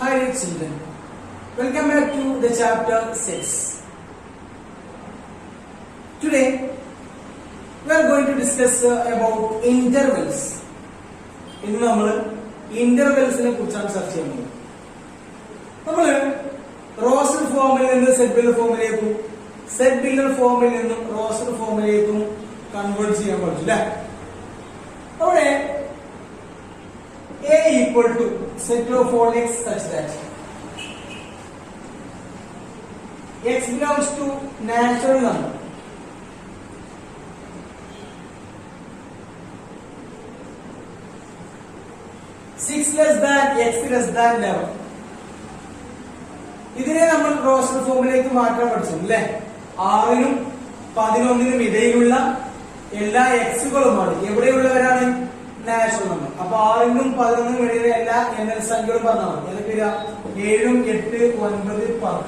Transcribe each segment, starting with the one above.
Hi dear children, welcome back to the chapter 6. Today we are going to discuss about intervals. ഇന്ന് നമ്മൾ ഇന്റർവെൽസിനെ കുറിച്ചാണ് ചർച്ച ചെയ്യുന്നത്. നമ്മൾ റോസൽ ഫോമിൽ നിന്ന് സെറ്റ് ബിൽഡർ ഫോമിലേക്കും സെറ്റ് ബിൽഡർ ഫോമിൽ നിന്നും റോസൽ ഫോമിലേക്കും കൺവേർട്ട് ചെയ്യാൻ പറ്റും അല്ലേ? അവിടെ A equal to set of all x such that x belongs to natural number. Six less than x less than 11. ഇതിനെ നമ്മൾ റോസൽ ഫോമിലേക്ക് മാറ്റാൻ പഠിച്ചു അല്ലേ? 6നും 11നും ഇടയിലുള്ള എല്ലാ എക്സുകളുമാണ് എവിടെയുള്ളവരാണ്? Natural number. അപ്പൊ 6നും 11നും ഇടയിലെ എല്ലാ എണ്ണൽ സംഖ്യകളും പറഞ്ഞാൽ മതി. ഏതൊക്കെ 7, 8, 9, 10.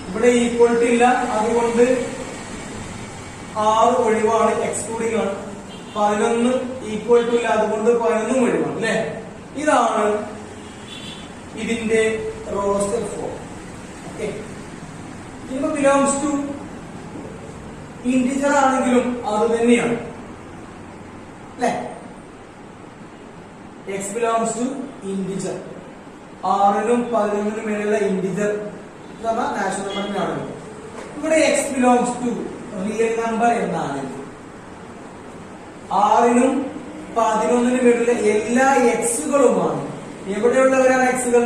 ഇവിടെ ഈക്വാലിറ്റി ഇല്ല, അതുകൊണ്ട് 6 ഒഴിവാണ്, എക്സ്ക്ലൂഡിംഗ് ആണ്. 11 ഈക്വാലിറ്റി ഇല്ല, അതുകൊണ്ട് 11 ഒഴിവാണ് അല്ലെ? ഇതാണ് ഇതിന്റെ റോസ്റ്റർ ഫോം. ഓക്കെ, ഇത് ബിലോങ്സ് ടു ഇന്റിജർ ആണെങ്കിലും അത് തന്നെയാണ് അല്ലെ? x belongs to integer. 6നും 11നും ഇടയിലുള്ള ഇന്റിജർ നാച്ചുറൽ നമ്പർ ആണ്. ഇവിടെ x belongs to real number എന്നാണ്. 6നും 11നും ഇടയിലുള്ള എല്ലാ എക്സുകളുമാണ് എവിടെയുള്ളവരാണ്? എക്സുകൾ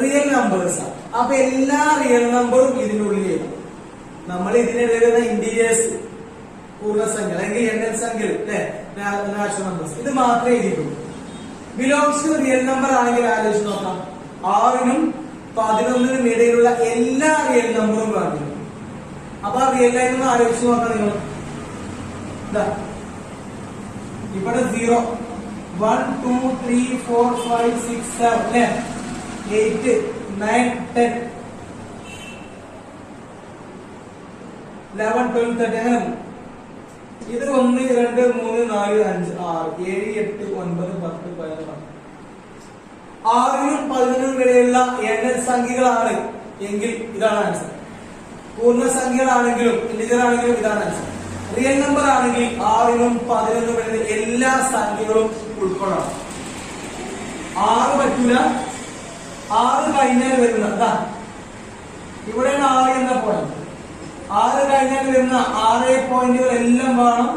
റിയൽ നമ്പേഴ്സ് ആണ്. അപ്പൊ എല്ലാ റിയൽ നമ്പറും ഇതിനുള്ളിലേക്ക് നമ്മൾ ഇതിനിടയിലുള്ള ഇന്റിജേഴ്സ് പൂർണ്ണസംഖ്യ അല്ലെങ്കിൽ എണ്ണൽ സംഖ്യ നാച്ചുറൽ നമ്പേഴ്സ് ഇത് മാത്രമേ എഴുതിയിട്ടുള്ളൂ. ബിലോങ്സ് ടു റിയൽ നമ്പർ ആണെങ്കിൽ ആലോചിച്ച് നോക്കാം. 6നും 11നും ഇടയിലുള്ള എല്ലാ റിയൽ നമ്പറും കാണിക്കും. അപ്പൊ ആ റിയൽ ലൈൻ ഒന്ന് ആലോചിച്ച് നോക്കാം നിങ്ങൾ. ഇവിടെ 0, 1, 2, 3, 4, 5, 6, 7, 8, 9, 10, 11, 12, 13 അങ്ങനെ. ഇത് 1, 2, 3, 4, 5, 6, 7, 8, 9, 10, 11. 6നും 11നും ഇടയിലുള്ള എണ്ണൽ സംഖ്യകളാണ് എങ്കിൽ ഇതാണ് ആൻസർ. പൂർണ്ണസംഖ്യകളാണെങ്കിലും ഇന്റിജർ ആണെങ്കിലും ഇതാണ് ആൻസർ. റിയൽ നമ്പർ ആണെങ്കിൽ 6നും 11നും ഇടയിലുള്ള എല്ലാ സംഖ്യകളും ഉൾക്കൊള്ളണം. 6 പറ്റൂല, 6 കഴിഞ്ഞാൽ വരുന്ന ഇവിടെയാണ് 6 എന്ന പോയിന്റ്. 6 കഴിഞ്ഞാൽ വരുന്ന 6 പോയിന്റുകൾ എല്ലാം വേണം.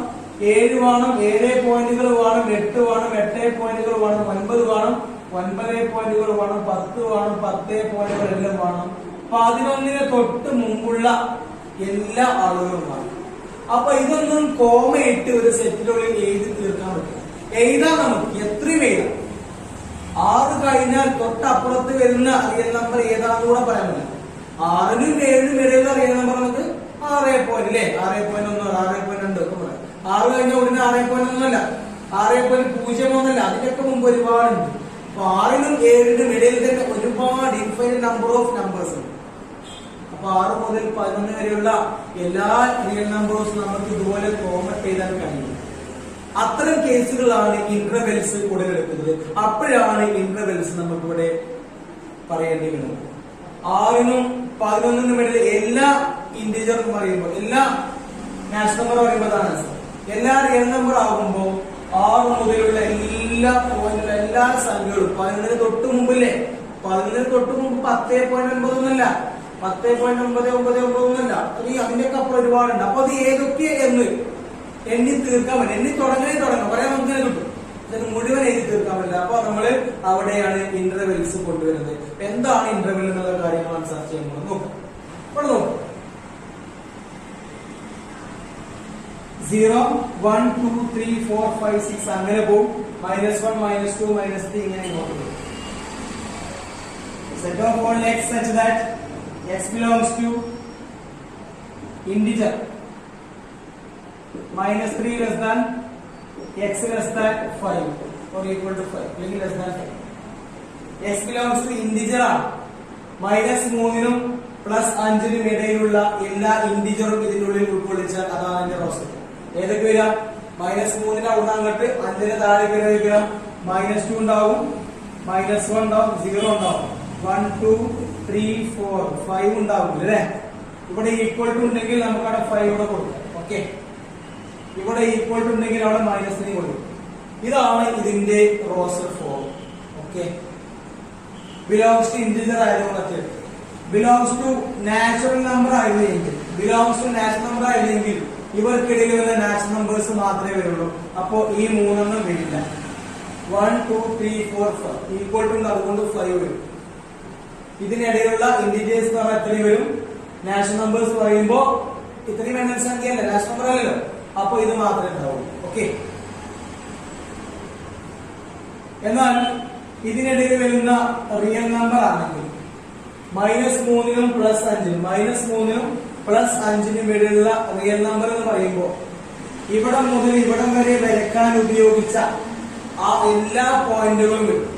7 വേണം, 7 പോയിന്റുകൾ വേണം, 8 വേണം, 8 പോയിന്റുകൾ വേണം, 9 വേണം, 9 പോയിന്റുകൾ വേണം, 10 വേണം, 10 പോയിന്റുകൾ എല്ലാം വേണം. 11ന് തൊട്ട് മുമ്പുള്ള എല്ലാ ആളുകളും വേണം. അപ്പൊ ഇതൊന്നും കോമ ഇട്ട് ഒരു സെറ്റിനുള്ളിൽ എഴുതി തീർക്കാൻ പറ്റും. എഴുതാൻ നമുക്ക് എത്രയും എഴുതാം. 6 കഴിഞ്ഞാൽ തൊട്ടപ്പുറത്ത് വരുന്ന റിയൽ നമ്പർ ഏതാണെന്ന് കൂടെ പറയാൻ പറ്റില്ല. 6നും 7നും ഇടയിലുള്ള റിയൽ നമ്പർ നമുക്ക് 6 പോയിന്റ് അല്ലേ? 6.1, 6.2 ഒക്കെ പറയാം. 6 കഴിഞ്ഞ ഉടനെ 6.1 അല്ല, 6.01 അതിനൊക്കെ മുമ്പ് ഒരുപാടുണ്ട്. അപ്പൊ 6നും 7നും ഇടയിൽ തന്നെ ഒരുപാട് ഇൻഫൈനൈറ്റ് നമ്പർ ഓഫ് നമ്പേഴ്സ് ഉണ്ട്. അപ്പൊ 6 മുതൽ 11 വരെയുള്ള എല്ലാ റിയൽ നമ്പേഴ്സും നമുക്ക് ഇതുപോലെ കോമറ്റ് ചെയ്താൽ കഴിയും. അത്തരം കേസുകളാണ് ഇന്റർവെൽസ് ഉടലെടുക്കുന്നത്. അപ്പോഴാണ് ഇന്റർവെൽസ് നമുക്ക് ഇവിടെ പറയേണ്ടി വരുന്നത്. 6നും 11നും ഇടയിൽ എല്ലാ ഇന്റിജറും പറയുമ്പോൾ എല്ലാ നാച്ചുറൽ നമ്പർ പറയുമ്പോൾ അതാണ് ആൻസർ. എല്ലാ റിയൽ നമ്പർ ആകുമ്പോൾ 6 മുതലുള്ള എല്ലാ പോയിന്റിലും എല്ലാ സംഖ്യകളും 11ന് തൊട്ട് മുമ്പില്ലേ? 11ന് തൊട്ട് മുമ്പ് 10.9 ഒന്നല്ല, 10.999 ഒന്നല്ല, അതിന്റെയൊക്കെ അപ്പുറം ഒരുപാടുണ്ട്. അപ്പൊ അത് ഏതൊക്കെ എന്ന് എണ്ണി തീർക്കാൻ പറ്റില്ല. എണ്ണി തുടങ്ങാം പറയാൻ നമുക്ക് തന്നെ കിട്ടും. ഇതിന് മുഴുവൻ എഴുതി തീർക്കാൻ പറ്റില്ല. അപ്പൊ നമ്മള് അവിടെയാണ് ഇന്റർവെൽസ് കൊണ്ടുവരുന്നത്. എന്താണ് ഇന്റർവെൽ എന്നുള്ള കാര്യങ്ങളാണ് ചർച്ച ചെയ്യുന്നത്. നോക്കാം, ഇവിടെ നോക്കാം. 0, 1, 2, 3, 4, 5, 6 അങ്ങനെ പോകും. -1, -2, -3 ഇങ്ങനെ ഇങ്ങോട്ട് പോകും. Set of all x such that x belongs to integer. -3 less than x less than 5 or equal to 5 അല്ലെങ്കിൽ less than 5. x belongs to integer ആണ്. -3നും +5നും ഇടയിലുള്ള എല്ലാ ഇന്റിജറും ഇതിനുള്ളിൽ ഉൾക്കൊള്ളിച്ചാൽ അതാണ് എന്റെ റോസ്റ്റർ. ഏതൊക്കെ വരിക? -3ന് അവിടെ അങ്ങോട്ട് 5ന് താഴെ വരിക -2 ഉണ്ടാവും, -1 ഉണ്ടാവും, 0 ഉണ്ടാവും. 1 2 3 4 5 ഉണ്ടാവില്ല അല്ലെ. ഇവിടെ ഈക്വൽ ടു ഉണ്ടെങ്കിൽ നമുക്ക് അവിടെ 5 ഇവിടെ കൊടുക്കാം. ഓക്കെ, ഇവിടെ ഈക്വൽ ടു ഉണ്ടെങ്കിൽ അവിടെ -3 കൊടുക്കും. ഇതാണ് ഇതിന്റെ roster form. Okay, belongs to integer ആയതുകൊണ്ട് ബിലോങ്സ് ടു നാച്ചുറൽ നമ്പർ ആയില്ലെങ്കിൽ ഇവർക്കിടയിൽ വരുന്ന നാച്ചുറൽ നമ്പേഴ്സ് മാത്രമേ വരുള്ളൂ. അപ്പോ ഈ 3 വരില്ല. 1 2 3 4 5 ഈക്വൽ ടു അതുകൊണ്ട് 5 വരും. ഇതിനിടയിലുള്ള ഇന്റിജേഴ്സ് എന്ന് പറഞ്ഞാൽ എത്രയും വരും? നാച്ചുറൽ നമ്പേഴ്സ് പറയുമ്പോ ഇത്രയും എണ്ണ സംഖ്യ അല്ല, നാച്ചുറൽ നമ്പർ അല്ലല്ലോ. അപ്പൊ ഇത് മാത്രമേ ഉണ്ടാവുള്ളൂ. ഓക്കെ, എന്നാൽ ഇതിനിടയിൽ വരുന്ന റിയൽ നമ്പർ ആണെങ്കിൽ -3നും +5നും ഇടയിലുള്ള റിയൽ നമ്പർ എന്ന് പറയുമ്പോൾ ഇവിടെ മുതൽ ഇവിടം വരെ വരയ്ക്കാൻ ഉപയോഗിച്ച ആ എല്ലാ പോയിന്റുകളും വരും.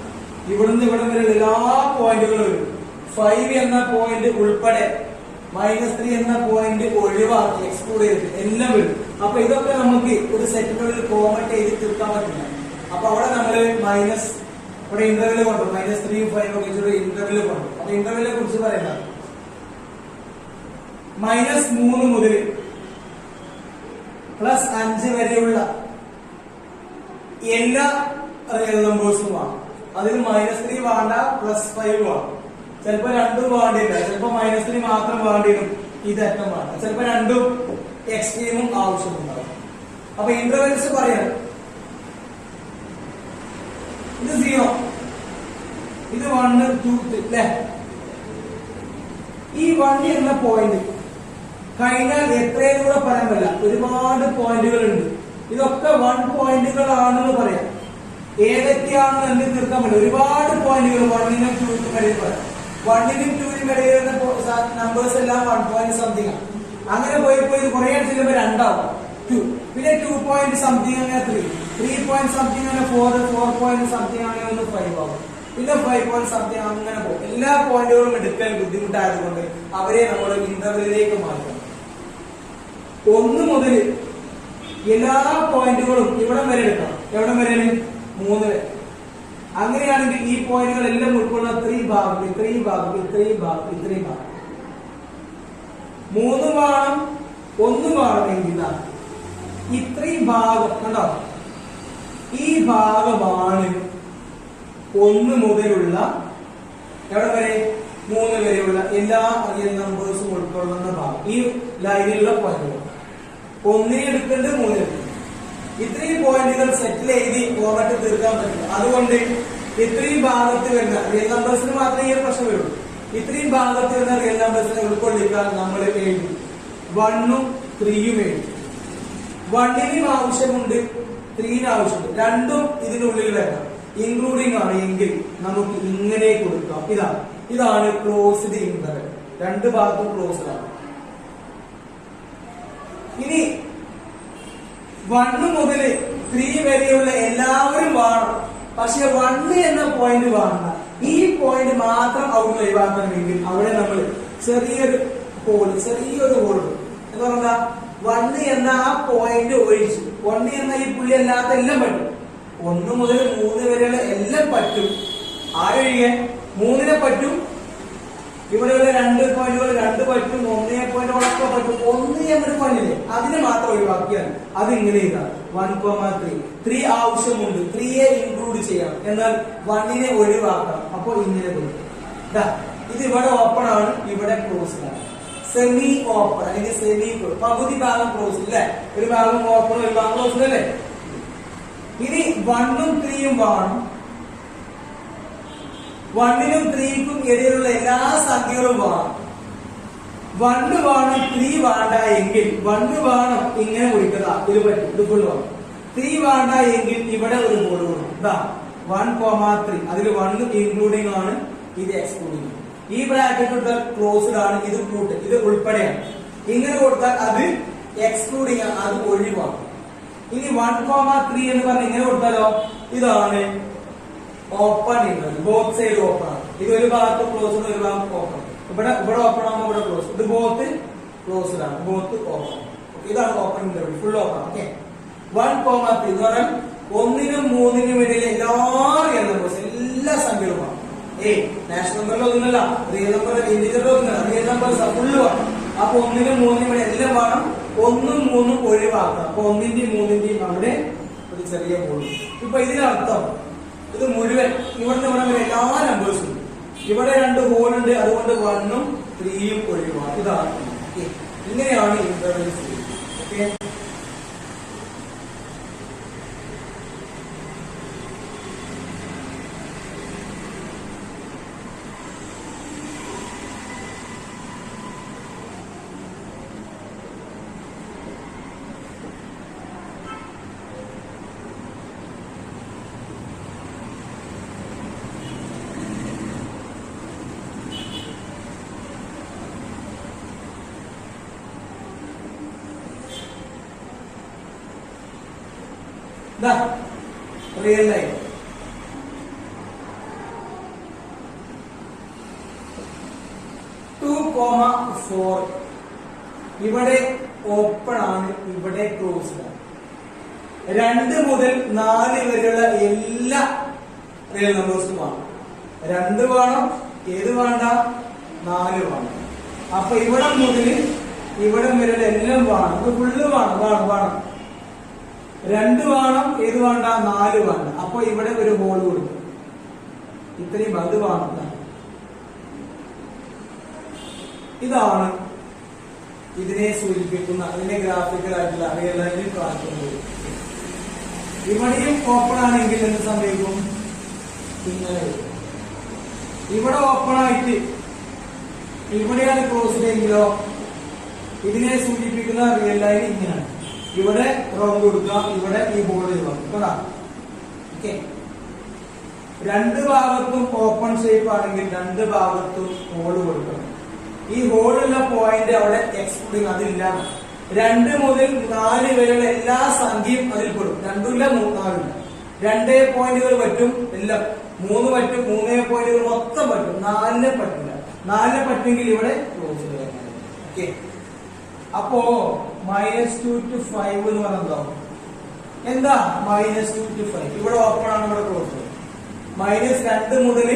ഇവിടുന്ന് ഇവിടം വരെ എല്ലാ പോയിന്റുകളും വരും. 5 എന്ന പോയിന്റ് ഉൾപ്പെടെ -3 എന്ന പോയിന്റ് ഒഴിവാക്കി എക്സ്ക്ലൂഡ് ചെയ്തിട്ട് എല്ലാം വരും. അപ്പൊ ഇതൊക്കെ നമുക്ക് ഒരു സെറ്റിനുള്ളിൽ കോമറ്റ് ചെയ്ത് തീർക്കാൻ പറ്റില്ല. അപ്പൊ അവിടെ നമ്മള് ഇവിടെ ഇന്റർവെല് കൊണ്ടു -3 5 ഒക്കെ ഇന്റർവെല് കൊണ്ടു. അപ്പൊ ഇന്റർവെല്ലിനെ കുറിച്ച് പറയണ്ട. -3 മുതൽ +5 വരെയുള്ള എല്ലാ റിയൽ നമ്പേഴ്സും ആണ്. അതിൽ -3 വേണ്ട, +5 വേണം. ചിലപ്പോ രണ്ടും വേണ്ടില്ല, ചിലപ്പോ -3 മാത്രം വേണ്ടിയും ഇതറ്റം വേണ്ട, ചിലപ്പോ രണ്ടും എക്സ്ട്രീമും ആവശ്യമുണ്ടാവും. അപ്പൊ ഇന്റർവെൽസ് പറയാം. ഇത് 0, ഇത് 1 2 3 അല്ലെ. ഈ 1 എന്ന പോയിന്റ് കഴിഞ്ഞാൽ എത്രയും കൂടെ പറയാൻ പറ്റില്ല, ഒരുപാട് പോയിന്റുകൾ ഉണ്ട്. ഇതൊക്കെ 1 പോയിന്റുകളാണെന്ന് പറയാം. ഏതൊക്കെയാണെന്ന് എണ്ണി തീർക്കാൻ പറ്റില്ല. ഒരുപാട് പോയിന്റുകൾ 1നും 2നും ഇടയിൽ പറയാം. 1നും 2നും ഇടയിൽ വരുന്ന നമ്പേഴ്സ് എല്ലാം 1 പോയിന്റ് സംതിങ് ആണ്. അങ്ങനെ പോയി ഇത് കുറെ ചെല്ലുമ്പോ 2 ആവും, 2, പിന്നെ 2 പോയിന്റ് സംതിങ് അങ്ങനെ 3 പോയിന്റ് സംതിങ് അങ്ങനെ 4 പോയിന്റ് സംതിങ് അങ്ങനെ 5 ആവും, പിന്നെ 5 പോയിന്റ് സംതിങ് അങ്ങനെ പോകും. എല്ലാ പോയിന്റുകളും എടുക്കാൻ ബുദ്ധിമുട്ടായതുകൊണ്ട് അവരെ നമ്മൾ ഇന്റർവെല്ലിലേക്ക് മാറ്റണം. 1 മുതൽ എല്ലാ പോയിന്റുകളും ഇവിടം വരെ എടുക്കണം. എവിടം വരെ? 3 വരെ. അങ്ങനെയാണെങ്കിൽ ഈ പോയിന്റുകൾ എല്ലാം ഉൾക്കൊള്ളുന്ന ഇത്രയും ഭാഗം 3 വേണം, 1 വേണമെങ്കിൽ ഇത്രയും ഭാഗം കണ്ടോ, ഈ ഭാഗമാണ് 1 മുതലുള്ള എവിടെ വരെ 3 വരെയുള്ള എല്ലാ റിയൽ നമ്പേഴ്സും ഉൾക്കൊള്ളുന്ന ഭാഗം. ഈ ലൈനിലുള്ള പോയിന്റുകൾ 1 എടുക്കേണ്ടത് 3 എടുക്കേണ്ടത്. ഇത്രയും പോയിന്റുകൾ സെറ്റിൽ എഴുതി ഫോർമാറ്റ് തീർക്കാൻ പറ്റില്ല. അതുകൊണ്ട് ഇത്രയും ഭാഗത്ത് വരുന്ന റിയൽ നമ്പേഴ്സിന് മാത്രമേ ഈ ഒരു പ്രശ്നം വരുള്ളൂ. ഇത്രയും ഭാഗത്ത് വരുന്ന റിയൽ നമ്പേഴ്സിനെ ഉൾക്കൊള്ളിക്കാൻ നമ്മൾ എഴുതി 1ഉം 3യും എഴുതി. 1നും ആവശ്യമുണ്ട്, 3നും ആവശ്യമുണ്ട്. രണ്ടും ഇതിനുള്ളിൽ വരണം. ഇൻക്ലൂഡിംഗ് ആണ് എങ്കിൽ നമുക്ക് ഇങ്ങനെ കൊടുക്കാം. ഇതാണ് ക്ലോസ്ഡ് ഇന്റർവെൽ. രണ്ട് ഭാഗത്തും ക്ലോസ്ഡ് ആണ്. ഇനി 1 മുതൽ 3 വരെയുള്ള എല്ലാവരും വേണം, പക്ഷെ 1 എന്ന പോയിന്റ് വേണ്ട. ഈ പോയിന്റ് മാത്രം അവിടെ ഒഴിവാക്കണമെങ്കിൽ അവിടെ നമ്മൾ ചെറിയൊരു ഹോൾ എന്ന് പറഞ്ഞാൽ 1 എന്ന ആ പോയിന്റ് ഒഴിച്ചു. 1 എന്ന ഈ പുള്ളി അല്ലാത്ത എല്ലാം പറ്റും. 1 മുതൽ 3 വരെയുള്ള എല്ലാം പറ്റും. ആരൊഴികെ 3നെ പറ്റും. ഇവിടെയുള്ള 2 പോയിന്റുകൾ 2 പറ്റും. 1 പോയിന്റുകളൊക്കെ പറ്റും. 1 എന്നൊരു പോയിന്റില്ലേ അതിനെ മാത്രം ഒഴിവാക്കിയാൽ അത് ഇങ്ങനെ ഇതാണ് 1,3 ആവശ്യമുണ്ട്. 3യെ ഇൻക്ലൂഡ് ചെയ്യണം, എന്നാൽ 1നെ ഒഴിവാക്കണം. അപ്പോൾ ഇങ്ങനെ കൊടുക്കും. ഇത് ഇവിടെ ഓപ്പൺ ആണ്, ഇവിടെ ക്ലോസ്ഡ് ആണ്. സെമി ഓപ്പൺ അല്ലെങ്കിൽ സെമി ക്ലോസ്, പകുതി ഭാഗം ക്ലോസ് അല്ലേ, ഒരു ഭാഗം ഓപ്പൺ ഒരു ഭാഗം ക്ലോസ്ഡ് അല്ലേ. ഇനി 1ഉം 3യും വേണം. 1നും 3ക്കും ഇടയിലുള്ള എല്ലാ സംഖ്യകളും വേണം. 1 വേണം, 3 വേണ്ട എങ്കിൽ 1 വേണം ഇങ്ങനെ കുറിക്കുക, ഇത് പറ്റും, ഇത് ഫുൾ വേണം. 3 വേണ്ട എങ്കിൽ ഇവിടെ ഒരു ബോർഡ് കൊടുക്കും. 1,3 അതിൽ 1 ഇൻക്ലൂഡിംഗ് ആണ്, ഇത് എക്സ്ക്ലൂഡിംഗ്. ഈ ബ്രാക്കറ്റ് ക്ലോസ്ഡ് ആണ്, ഇത് കൂട്ട്, ഇത് ഉൾപ്പെടെയാണ്. ഇങ്ങനെ കൊടുത്താൽ അത് എക്സ്ക്ലൂഡിംഗ് ആണ്, അത് ഒഴിവാണ്. ഇനി 1,3 എന്ന് പറഞ്ഞ് ഇങ്ങനെ കൊടുത്താലോ, ഇതാണ് open interval, both side open ആണ്. ഇത് ഒരു ഭാഗത്ത് ക്ലോസ്ഡ്, ഒരു ഭാഗത്ത് ഓപ്പൺ. ഇവിടെ ഓപ്പൺ ആകുമ്പോൾ ഇവിടെ ക്ലോസ്, ഇത് ബോത്ത് ക്ലോസ്ഡ് ആണ്, ബോത്ത് ഓപ്പൺ. ഇതാണ് open interval, full open. Okay, 1,3 എന്ന് പറഞ്ഞാൽ 1നും 3നും ഇടയിൽ എല്ലാ സംഖ്യകളുമാണ്. നാഷണൽ നമ്പറിൽ ഒതുങ്ങല്ല, റിയൽ നമ്പർ ഇന്റിജറിൽ ഒതുങ്ങല്ല, റിയൽ നമ്പർ ഫുള്ള് വേണം. അപ്പൊ 1നും 3നും ഇവിടെ എല്ലാം വേണം. 1ഉം 3ഉം ഒഴിവാക്കണം. അപ്പൊ 1ന്റെയും 3ന്റെയും അവിടെ ഒരു ചെറിയ ഹോൾ. ഇപ്പൊ ഇതിനർത്ഥം ഇത് മുഴുവൻ ഇവിടുന്ന് ഇവിടെ വരെ എല്ലാ നമ്പേഴ്സും ഇവിടെ 2 ഹോൾ ഉണ്ട്, അതുകൊണ്ട് 1ഉം 3യും ഒഴിവാണ്. ഇതാണ് ഇങ്ങനെയാണ് interval series. Okay, real line. To 4 ഇവിടെ ഓപ്പൺ ആണ്, ഇവിടെ ക്ലോസ്ഡ് ആണ്. 2 മുതൽ 4 വരെയുള്ള എല്ലാ റിയൽ നമ്പേഴ്സും വേണം. 2 വേണം, ഏത് വേണ്ട, 4 വേണം. അപ്പൊ ഇവിടെ മുതൽ ഇവിടെ വരെയുള്ള എല്ലാം വേണം. ഇത് ഫുള്ള് വേണം, വേണം, വേണം. 2 വേണം, ഏത് വേണ്ട, 4 വേണ്ട. അപ്പൊ ഇവിടെ ഒരു ഹോൾ കൊടുക്കും. ഇത്രയും അത് വേണം. ഇതാണ് ഇതിനെ സൂചിപ്പിക്കുന്ന അതിന്റെ ഗ്രാഫിക്കൽ ആയിട്ടുള്ള റിയൽ ലൈനിൽ കാണിക്കുന്നത്. ഇവിടെയും ഓപ്പൺ ആണെങ്കിൽ എന്ത് സംഭവിക്കും? ഇങ്ങനെ ഇവിടെ ഓപ്പൺ ആയിട്ട് ഇവിടെയാണ് ക്ലോസ്ഡ് എങ്കിലോ ഇതിനെ സൂചിപ്പിക്കുന്ന റിയൽ ലൈൻ ഇങ്ങനെയാണ്. ഇവിടെ റൗണ്ട് കൊടുക്കുക, ഇവിടെ ഈ ബോർഡ് കേട്ടോ. ഓക്കെ, 2 ഭാഗത്തും ഓപ്പൺ ഷേപ്പ് ആണെങ്കിൽ 2 ഭാഗത്തും ഹോൾ കൊടുക്കണം. ഈ ഹോളുള്ള പോയിന്റ് അവിടെ എക്സ്ക്ലൂഡിങ് അതില്ല. 2 മുതൽ 4 വരെയുള്ള എല്ലാ സംഖ്യയും അതിൽ പെടും. 2 ഇല്ല, 4 ഇല്ല. 2 പോയിന്റുകൾ പറ്റും, എല്ലാം 3 പറ്റും, 3 പോയിന്റുകൾ മൊത്തം പറ്റും. 4 പറ്റില്ല. 4 പറ്റുമെങ്കിൽ ഇവിടെ ക്ലോസ് ചെയ്യാൻ. ഓക്കെ, അപ്പോ -2 to 5 എന്ന് പറഞ്ഞോ എന്താ? -2 to 5 ഇവിടെ ഓപ്പൺ ആണ്, ഇവിടെ ക്ലോസ്. -2 മുതൽ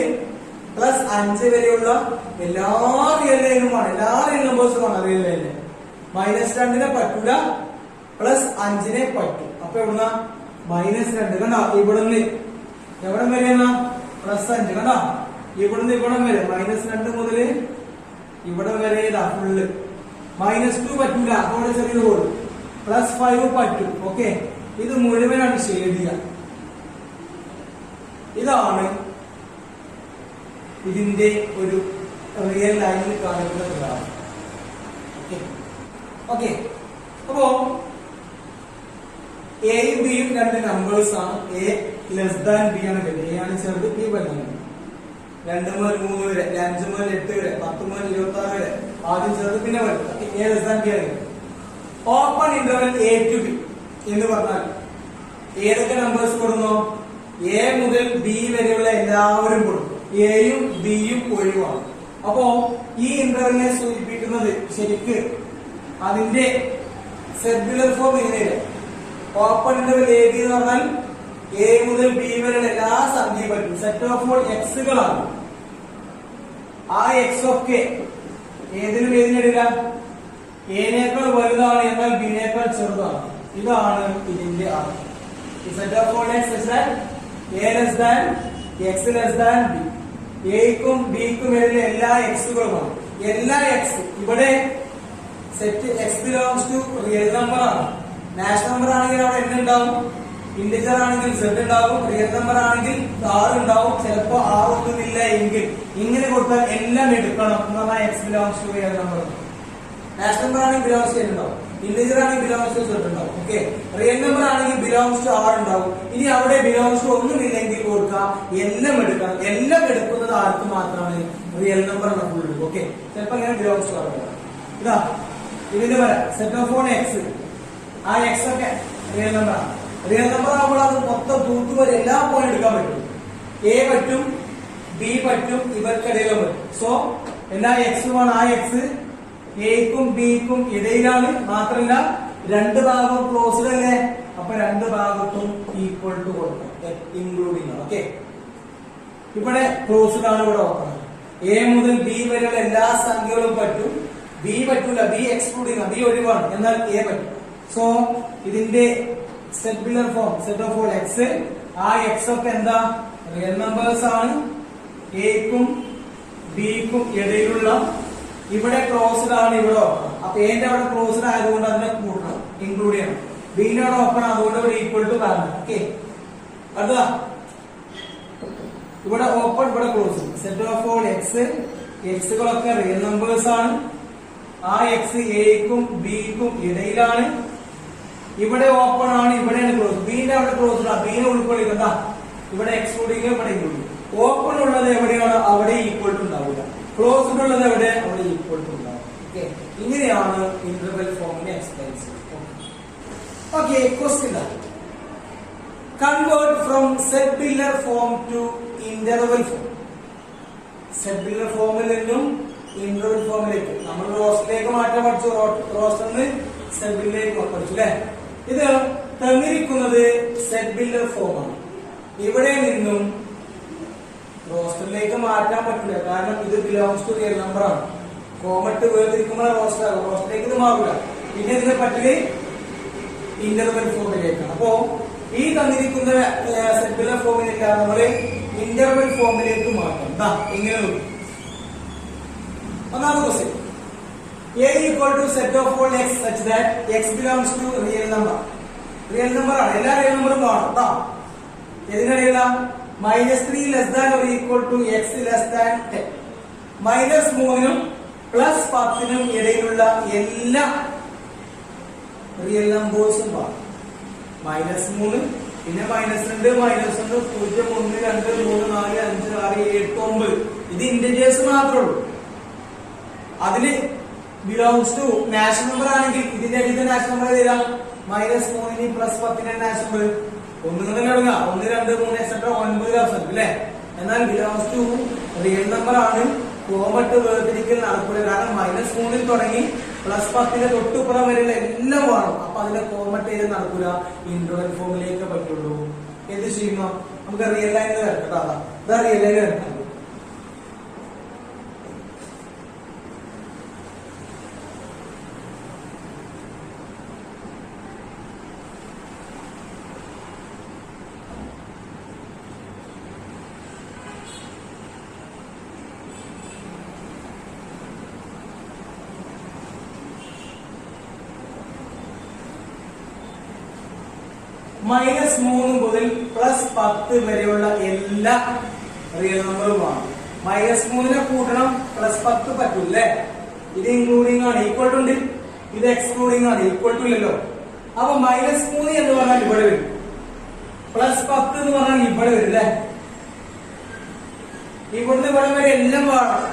+5 വരെയുള്ള എല്ലാ റിയൽ ലൈനുമാണ്, എല്ലാ റിയൽ നമ്പേഴ്സും ആണ് റിയൽ ലൈനില്. -2നെ പറ്റൂല, +5നെ പറ്റും. അപ്പൊ എവിടുന്ന -2 കണ്ടോ? ഇവിടുന്ന് എവിടെ വരെയാണ്? +5 കണ്ടോ? ഇവിടുന്ന് ഇവിടം വരെ -2 മുതൽ ഇവിടെ വരെ ഇതാ ഫുള്ള്. -2 പറ്റൂല, അവിടെ ചെറിയ ഹോൾ. +5 പറ്റും. ഓക്കെ, ഇത് മുഴുവനാണ് ഷെയ്ഡ് ചെയ്യുക. ഇതാണ് ഇതിന്റെ ഒരു റിയൽ ലൈനിൽ കാണിക്കുന്ന ഗ്രാഫ്. ഓക്കെ, അപ്പോ എയും ബിയും 2 നമ്പേഴ്സ് ആണ്. എ ലെസ് ദാൻ ബി ആണ്. എ ആണ് ചെറുത്, ബി വലുതാണ്. 2 മുതൽ 3 വരെ, 5 മുതൽ 8 വരെ, 10 മുതൽ 26 വരെ ആദ്യം ചെറുത്, പിന്നെ വലുത്. എ ലെസ് ദാൻ ബി ആണ്. Open interval A to B എന്ന് പറഞ്ഞാൽ ഏതൊക്കെ നമ്പേഴ്സ് കൊടുക്കുന്നു? എ മുതൽ ബി വരെയുള്ള എല്ലാവരും കൊടുക്കും. എയും ബിയും ഒഴിവാണ്. അപ്പോ ഈ ഇന്റർവെലിനെ സൂചിപ്പിക്കുന്നത് ശരിക്ക് അതിന്റെ സർക്കുലർ ഫോം ഇങ്ങനെയല്ലേ? ഓപ്പൺ ഇന്റർവെൽ എ ബി എന്ന് പറഞ്ഞാൽ എ മുതൽ ബി വരെയുള്ള എല്ലാ സംഖ്യയും പറ്റും. സെറ്റ് ഓഫ് ഓൾ എക്സുകളാണ്. ആ എക്സ് ഒക്കെ ഏതിനും ഏതിനിടയില്ല? എനേക്കാൾ വലുതാണ്, എന്നാൽ ബിനേക്കാൾ ചെറുതാണ്. ഇതാണ് ഇതിന്റെ അർത്ഥം. Set of all x a less than x less than b. എക്കും ബിക്കും ഇടയിലെ എല്ലാ എക്സുകളുമാണ്. എല്ലാ എക്സ് ഇവിടെ set x belongs to real number ആണ്. നാഷണൽ നമ്പർ ആണെങ്കിൽ അവിടെ എന്തുണ്ടാവും? ഇന്റിജർ ആണെങ്കിൽ സെറ്റ് ഉണ്ടാവും. റിയൽ നമ്പർ ആണെങ്കിൽ ആറ് ഉണ്ടാവും. ചിലപ്പോ ആറൊന്നുമില്ല എങ്കിൽ ഇങ്ങനെ കൊടുത്താൽ എല്ലാം എടുക്കണം എന്ന് പറഞ്ഞാൽ X belongs to real number. National number ആണെങ്കിൽ ബിലോങ്സ് ടു ഉണ്ടാവും. ഇന്റിജർ ആണെങ്കിൽ ബിലോങ്സ് ടു സെറ്റ് ഉണ്ടാവും. ഓക്കെ, റിയൽ നമ്പർ ആണെങ്കിൽ ബിലോങ്സ് ടു ആർ ഉണ്ടാവും. ഇനി അവിടെ ബിലോങ്സ് ടു ഒന്നുമില്ലെങ്കിൽ കൊടുക്കുക, എല്ലാം എടുക്കണം. എല്ലാം എടുക്കുന്നത് ആർക്ക് മാത്രമാണ്? റിയൽ നമ്പർ എന്ന ഫുൾ. ഓക്കെ, ചിലപ്പോ ഇങ്ങനെ ബിലോങ്സ് ടു ആർ. ഇതാ ഇതിന്റെ പറയാം സെറ്റ് ഓഫ് ഓൺ എക്സ്. ആ എക്സ് ഒക്കെ റിയൽ നമ്പർ ആണ്. റിയൽ നമ്പർ ആകുമ്പോൾ അത് മൊത്തം തൂത്തുപോലെ എല്ലാ പോയിന്റ് എടുക്കാൻ പറ്റും. എ പറ്റും, ബി പറ്റും, ഇവർക്കിടയിലും പറ്റും. സോ എല്ലാ എക്സുമാണ്. ആ എക്സ് എക്കും ബിക്കും ഇടയിലാണ്. മാത്രമല്ല 2 ഭാഗം ക്ലോസ്ഡ് അല്ലേ? അപ്പൊ 2 ഭാഗത്തും ഈക്വൽ ടു കൊടുക്കണം, ഇൻക്ലൂഡിങ്. ഓക്കെ, ഇവിടെ ക്ലോസ്ഡ് ആണ്, ഇവിടെ ഓപ്പൺ ആണ്. എ മുതൽ ബി വരെയുള്ള എല്ലാ സംഖ്യകളും പറ്റും. ബി പറ്റൂല, ബി എക്സ്ക്ലൂഡിംഗ്, ബി ഒഴിവാണ്, എന്നാൽ എ പറ്റും. സോ ഇതിന്റെ set form set of all X, ആ എക്സ് ഒക്കെ എന്താ റിയൽ നമ്പേഴ്സ് ആണ്. എക്കും ബിക്കും ഇടയിലുള്ള ഇവിടെ ക്ലോസ്ഡ് ആണ്, ഇവിടെ ഓപ്പൺ. അപ്പൊ എന്റെ അവിടെ ക്ലോസ്ഡ് ആയതുകൊണ്ട് അതിനെ കൂട്ടണം, ഇൻക്ലൂഡ് ചെയ്യണം. ബിന്റെ അവിടെ ഓപ്പൺ അതുകൊണ്ട് ഇവിടെ ഈക്വൽ ടു കാരണം. ഓക്കെ, അടുത്ത ഇവിടെ ഓപ്പൺ, ഇവിടെ close. Set of all x, എക്സുകളൊക്കെ റിയൽ നമ്പേഴ്സ് ആണ്. ആ എക്സ് എക്കും ബിക്കും ഇടയിലാണ്. ഇവിടെ ഓപ്പൺ ആണ്, ഇവിടെയാണ് ക്ലോസ്. ബിന്റെ അവിടെ ക്ലോസ് ആണ്, ബിനെ ഉൾക്കൊള്ളിക്കണ്ട. ഇവിടെ എക്സ്ക്ലൂഡിംഗ്, ഇവിടെ ഇൻക്ലൂഡിംഗ്. ഓപ്പൺ ഉള്ളത് എവിടെയാണ് അവിടെ ഈക്വൽ ടു ഉണ്ടാവില്ല. ക്ലോസ്ഡ് ഉള്ളത് എവിടെ അവിടെ ഈക്വൽ ടു ഉണ്ടാവും. ഓക്കെ, ഇങ്ങനെയാണ് ഇന്റർവെൽ ഫോമിനെ എക്സ്പ്ലെയിൻ ചെയ്യുന്നത്. Okay, question convert from set pillar form to interval form. Set pillar ഫോമിൽ നിന്നും ഇന്റർവൽ ഫോമിലേക്ക് നമ്മൾ റോസ്റ്ററിലേക്ക് മാറ്റാൻ പഠിച്ചു. റോസ്റ്ററിന് സെറ്റ് പില്ലറിലേക്ക് പഠിച്ചു അല്ലെ. ഇത് തന്നിരിക്കുന്നത് സെറ്റ് പില്ലർ ഫോമാണ്. ഇവിടെ നിന്നും റോസ്റ്ററിലേക്ക് മാറ്റാൻ പറ്റില്ല, കാരണം ഇത് ബിലോങ്സ് ടു റിയൽ നമ്പർ ആണ്. കോമട്ട് വേർതിരിക്കുമ്പോൾ റോസ്റ്റർ ആകും, റോസ്റ്ററിലേക്ക് ഇത് മാറില്ല. പിന്നെ ഇതിനെ പറ്റില് ഇന്റർവൽ ഫോമിലേക്കാണ്. അപ്പോ ഈ തന്നിരിക്കുന്ന സെറ്റ് പില്ലർ ഫോമിലേക്ക് നമ്മള് ഇന്റർവൽ ഫോമിലേക്ക് മാറ്റാം. ഇങ്ങനെ നോക്കും. ഒന്നാമത്തെ question, A equal to set of all x such that x belongs to real number. Real number ആണ്, എല്ലാ റിയൽ നമ്പറും കാണും. ഏതിനറിയില്ല, -3 less than or equal to x less than 10. -3നും +10നും ഇടയിലുള്ള എല്ലാ റിയൽ നമ്പേഴ്സും കാണും. -3, പിന്നെ -2, -1, 0, 1, 2, 3, 4, 5, 6, 7, 9 ഇത് ഇന്റിജേഴ്സ് മാത്രമേ ഉള്ളൂ. അതില് ബിലോങ്സ് ടു നാഷണൽ നമ്പർ ആണെങ്കിൽ ഇതിന്റെ അടിയിൽ നാഷണൽ നമ്പർ തരാം. -3ന് +10ന് നാഷണൽ നമ്പർ 1 തന്നെ തുടങ്ങാം. 1, 2, 3 എക്സെട്ര 9 അവസാനം അല്ലെ. എന്നാൽ ബിലോങ്സ് ടു റിയൽ നമ്പർ ആണ്. കോമട്ട് വേർതിരിക്കൽ നടക്കൂല, കാരണം -3ൽ തുടങ്ങി +10ന്റെ തൊട്ടുപുറം വരെയുള്ള എല്ലാം വേണം. അപ്പൊ അതിന്റെ കോമട്ട് ചെയ്ത് നടക്കൂല, ഇന്റർവൽ ഫോമിലേക്ക് പറ്റുള്ളൂ. എന്ത് ചെയ്യുന്നു, നമുക്ക് റിയൽ ലൈനിൽ വരട്ടെ. ഇതാ റിയൽ ലൈനിൽ വരട്ടെ. -3 മുതൽ +10 വരെയുള്ള എല്ലാ റിയൽ നമ്പറുമാണ്. -3നെ കൂട്ടണം, +10 പറ്റൂല്ലേ. ഇത് ഇൻക്ലൂഡിംഗ് ആണ്, ഈക്വൽ ടു ഉണ്ട്. ഇത് എക്സ്ക്ലൂഡിംഗ് ആണ്, ഈക്വൽ ടു ഇല്ലല്ലോ. അപ്പൊ -3 എന്ന് പറഞ്ഞാൽ ഇവിടെ വരും, +10 എന്ന് പറഞ്ഞാൽ ഇവിടെ വരും അല്ലെ. ഇവിടുന്ന് ഇവിടെ വരെ എല്ലാം വേണം.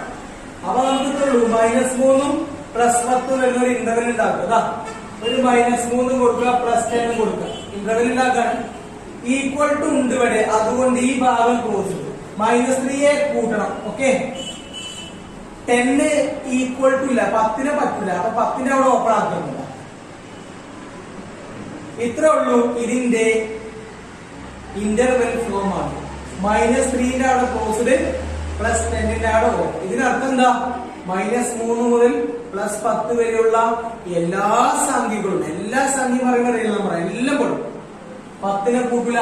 അപ്പൊ നമുക്ക് ഇത്രയുള്ളൂ, -3നും +10 വരുന്ന ഒരു ഇന്റർവെൽ ഉണ്ടാക്കുക. ഒരു -3 കൊടുക്കുക, +10 കൊടുക്കുക, ഇന്റർവെൽ ഉണ്ടാക്കാൻ. ഈക്വൽ ടു ഉണ്ട് ഇവിടെ, അതുകൊണ്ട് ഈ ഭാഗം ക്ലോസ് ചെയ്തു. -3യെ കൂട്ടണം. ഓക്കെ, 10 ഈക്വൽ ടു ഇല്ല, 10നെ പറ്റില്ല. അപ്പൊ 10ന്റെ അവിടെ ഓപ്പൺ ആക്കുന്നില്ല. ഇത്രേ ഉള്ളൂ ഇതിന്റെ ഇന്റർവെൽ ഫോം ആണ്. -3ന്റെ അവിടെ ക്ലോസ്ഡ്, +10ന്റെ അവിടെ ഓപ്പൺ. ഇതിനർത്ഥം എന്താ, -3 മുതൽ +10 വരെയുള്ള എല്ലാ സംഖ്യകളും, എല്ലാ സംഖ്യ പറയുന്ന റിയൽ നമ്പർ എല്ലാം കൊടുക്കും. 10നെ കൂട്ടില്ല,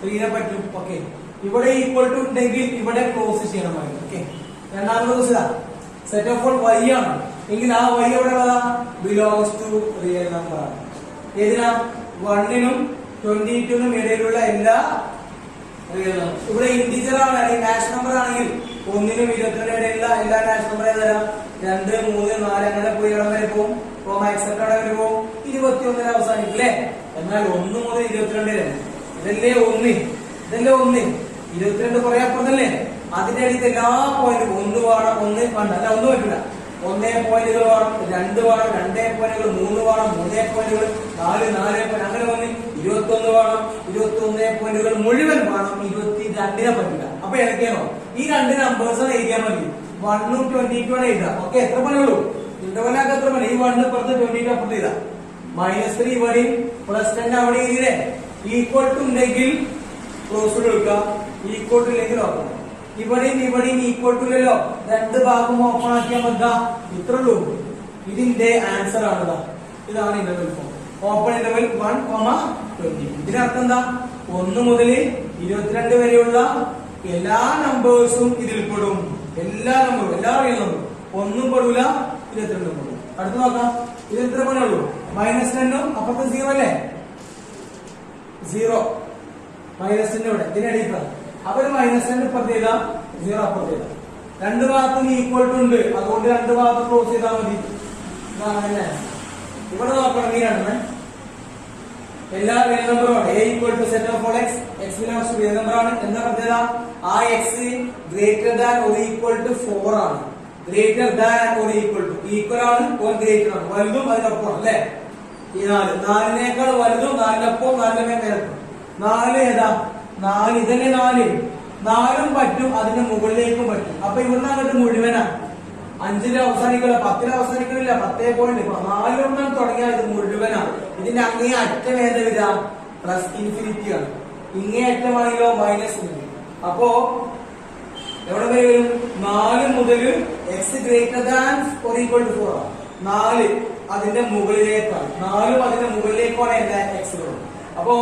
3നെ പറ്റും. ഓക്കെ, ഇവിടെ ഈക്വൽ ടു ഉണ്ടെങ്കിൽ ഇവിടെ ക്ലോസ് ചെയ്യണമായിരുന്നു. ഓക്കെ, രണ്ടാമത്തെ question, set of all y ആണ് എങ്കിൽ ആ y എവിടെ ഉള്ളതാ, ബിലോങ്സ് ടു റിയൽ നമ്പർ ആണ്. ഏതിനാ, 1നും 22നും ഇടയിലുള്ള എല്ലാ റിയൽ നമ്പർ. ഇവിടെ ഇന്റിജർ ആണ്, നാഷണൽ നമ്പർ ആണെങ്കിൽ 1നും 22നും ഇടയിലുള്ള എല്ലാ നാഷണൽ നമ്പർ ഏതാ, 2, 3, 4 അങ്ങനെ പോയി ഇടം വരെ പോകും. എക്സെട്ര വരെ പോകും. 21 അവസാനിക്കും അല്ലെ. എന്നാൽ 1 മുതൽ 22 വരെ ഇതല്ലേ 1, ഇതല്ലേ 1, 22 കുറെ അപ്പുറത്തല്ലേ. അതിന്റെ അടിയിൽ എല്ലാ പോയിന്റും 1 വേണം, 1 വേണ്ട, അല്ല 1 പറ്റില്ല. 1 പോയിന്റുകൾ വേണം, 2 വേണം, 2 പോയിന്റുകൾ, 3 വേണം, 3 പോയിന്റുകൾ, 4 പോയിന്റ്, അങ്ങനെ വന്ന് 21 വേണം, 21 പോയിന്റുകൾ മുഴുവൻ വേണം. 22നെ പറ്റില്ല. അപ്പൊ ഏതൊക്കെയാണോ ഈ 2 നമ്പേഴ്സ് എഴുതിയാൽ മതി. 1ഉം 22 ആണ് എഴുതാം. ഓക്കെ, എത്ര പണിയുള്ളൂ, ഇന്റർവെല്ലാക്ക് എത്ര പണി. ഈ 1 പുറത്ത് 22 അപ്പുറത്ത് എഴുതാം. -3 ഇവിടെയും +10 അവിടെ എഴുതിയില്ലേ. ഈക്വൽ ടു ഉണ്ടെങ്കിൽ ക്ലോസ് എടുക്കുക, ഈക്വൽ ടു ഇല്ലെങ്കിൽ ഓപ്പൺ. ഇവിടെയും ഈക്വൽ ടു ഇല്ലല്ലോ, രണ്ട് ഭാഗം ഓപ്പൺ ആക്കിയാൽ മതി. ഇത്രേ ഉള്ളൂ. ഇതിന്റെ ആൻസർ ആണ് ഇതാണ് ഇന്റർവെൽ ഫോം. Open interval 1,20. ഇതിനർത്ഥം എന്താ? 1 മുതൽ 22 വരെയുള്ള എല്ലാ നമ്പേഴ്സും ഇതിൽ പെടും. എല്ലാ നമ്പറും, എല്ലാ റിയൽ നമ്പറും. ഒന്നും പെടൂല, 22 പെടും. അടുത്ത് നോക്കാം. ഇത് എത്ര പണിയുള്ളൂ? -10ഉം അപ്പുറത്ത് 0 അല്ലേ? 0 -10 ഇവിടെ ഇതിനടിയിട്ടാണ്. അപ്പൊ -10 ഇപ്പുറത്ത് ചെയ്താ 0 അപ്പുറത്ത് ചെയ്താ. രണ്ട് ഭാഗത്തും ഈക്വൽ ടു ഉണ്ട്, അതുകൊണ്ട് രണ്ട് ഭാഗത്തും ക്ലോസ് ചെയ്താൽ മതി. ഇതാണ് ഇവിടെ നോക്കണം. നീയാണ് എല്ലാ real നമ്പറുമാണ്. A equal to set of all x, x belongs to real number ആണ്. എന്താ പ്രത്യേകത? ആ x greater than or equal to 4 ആണ്. Greater than or equal to, equal ആണ് ഓർ ഗ്രേറ്റർ ആണ്. വലുതും അതിനൊപ്പം അല്ലേ? ഈ 4 വലുതും 4 4 4 ഏതാ? 4 ഇതന്നെ 4 പറ്റും, അതിന് മുകളിലേക്കും പറ്റും. അപ്പൊ ഇവിടുന്ന് അങ്ങോട്ട് മുഴുവനാ. 5 അവസാനിക്കില്ല, 10 അവസാനിക്കണില്ല, 10.4 തുടങ്ങിയാൽ ഇത് മുഴുവനാണ്. ഇതിന്റെ അങ്ങേ അറ്റം ഏത് വരിക? പ്ലസ് ഇൻഫിനിറ്റി ആണ്. ഇങ്ങേ അറ്റമാണെങ്കിലോ -ഇൻഫിനിറ്റി. അപ്പോ എവിടെ വരെ വരും? 4 മുതൽ x greater than or equal to 4 ആണ്. 4 അതിന്റെ മുകളിലേക്കാണ്. 4ഉം അതിന്റെ മുകളിലേക്കാണ് എന്താ? എക്സ് വരും. അപ്പോ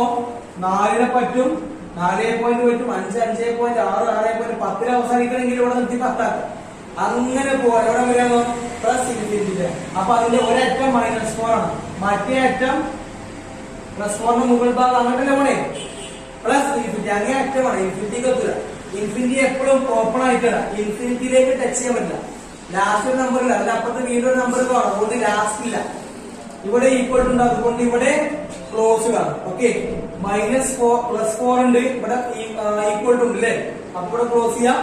4നെ പറ്റും, 4 പോയിന്റ് പറ്റും, 5 5.6 6.10 10 അവസാനിക്കണമെങ്കിൽ ഇവിടെ നിർത്തി 10 ആക്കാം. അങ്ങനെ പോലെ എവിടെ വരാമോ? Plus infinity. അപ്പൊ അതിന്റെ ഒരറ്റം -4 ആണ്, മറ്റേ അറ്റം +4 മുകൾ ഭാഗം അങ്ങോട്ടല്ലേ പോണേ? Plus infinity. അങ്ങേ അറ്റമാണ്, ഇൻഫിനിറ്റിക്ക് എത്തുക. ഇൻഫിനിറ്റി എപ്പോഴും ഓപ്പൺ ആയിട്ടാണ്, ഇൻഫിനിറ്റിയിലേക്ക് ടച്ച് ചെയ്യാൻ പറ്റില്ല. ലാസ്റ്റ് ഒരു നമ്പർ ഇല്ല, അതിനപ്പുറത്ത് വീണ്ടും ഒരു നമ്പർ കാണും, അതുകൊണ്ട് ലാസ്റ്റ് ഇല്ല. ഇവിടെ ഈക്വൽ ഉണ്ട്, അതുകൊണ്ട് ഇവിടെ ക്ലോസ് കാണും. ഓക്കെ, -4 +4 ഉണ്ട്, ഇവിടെ ഈക്വൽ ഉണ്ട് അല്ലേ? അപ്പൊ ഇവിടെ ക്ലോസ് ചെയ്യാം.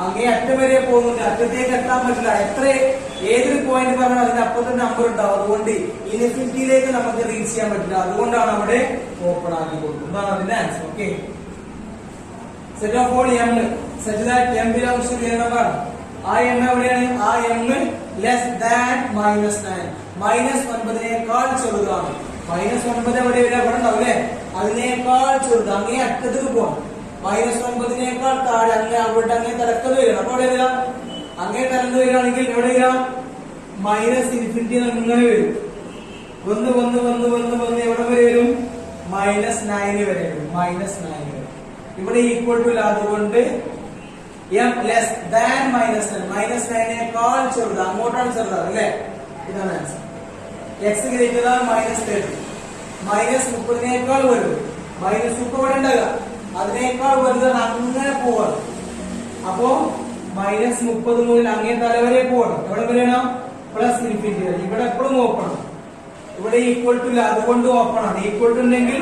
അങ്ങേ അറ്റം വരെ പോകുന്നുണ്ട്, അറ്റത്തേക്ക് എത്താൻ പറ്റില്ല. ഏതൊരു പോയിന്റ് പറഞ്ഞാൽ അതിന്റെ അപ്പുറത്തെ നമ്പർ ഉണ്ടാവും, അതുകൊണ്ട് ഇൻഫിനിറ്റിയിലേക്ക് നമുക്ക് റീച്ച് ചെയ്യാൻ പറ്റില്ല. അതുകൊണ്ടാണ് അവിടെ ഓപ്പൺ ആക്കി കൊടുക്കുന്നത്. എന്താണ് അതിന്റെ answer? Okay, set of all m such that m belongs to real number. ആ m എവിടെയാണ്? ആ m ലെസ് ദാൻ -9, -9നേക്കാൾ ചെറുതാണ്. -9 എവിടെ വരെ? അവിടെ ഉണ്ടാവും അല്ലെ? അതിനേക്കാൾ ചെറുത്, അങ്ങേ അറ്റത്തേക്ക് പോകണം. -9നേക്കാൾ താഴെ, അങ്ങേ അവിടെ അങ്ങേ തലക്കത് വരികയാണ്. അപ്പൊ എവിടെ വരിക? അങ്ങേ തലന്ന് വരികയാണെങ്കിൽ എവിടെ വരിക? -ഇൻഫിനിറ്റി അങ്ങനെ വരും. വന്ന് എവിടെ വരെ വരും? -9 വരെ വരും. -9 വരെ. ഇവിടെ ഈക്വൽ ടു ഇല്ല, അതുകൊണ്ട് m ലെസ് ദാൻ -9നേക്കാൾ ചെറുത്, അങ്ങോട്ടാണ് ചെറുതാണ് അല്ലേ? ഇതാണ് ആൻസർ. x ഗ്രേറ്റർ ദാൻ -30, -30നേക്കാൾ വരും. -30 ഇവിടെ ഉണ്ടാകുക, അതിനേക്കാൾ വലുതാണ്, അങ്ങനെ പോവാണ്. അപ്പോ -30 മുതൽ അങ്ങേ തല വരെ പോകണം. എവിടെ വരെയാണ്? പ്ലസ് ഇൻഫിനിറ്റി വരെ. ഇവിടെ എപ്പോഴും ഓപ്പൺ ആണ്, ഇവിടെ ഈക്വൽ ടു ഇല്ല, അതുകൊണ്ട് ഓപ്പൺ ആണ്. ഈക്വൽ ടു ഉണ്ടെങ്കിൽ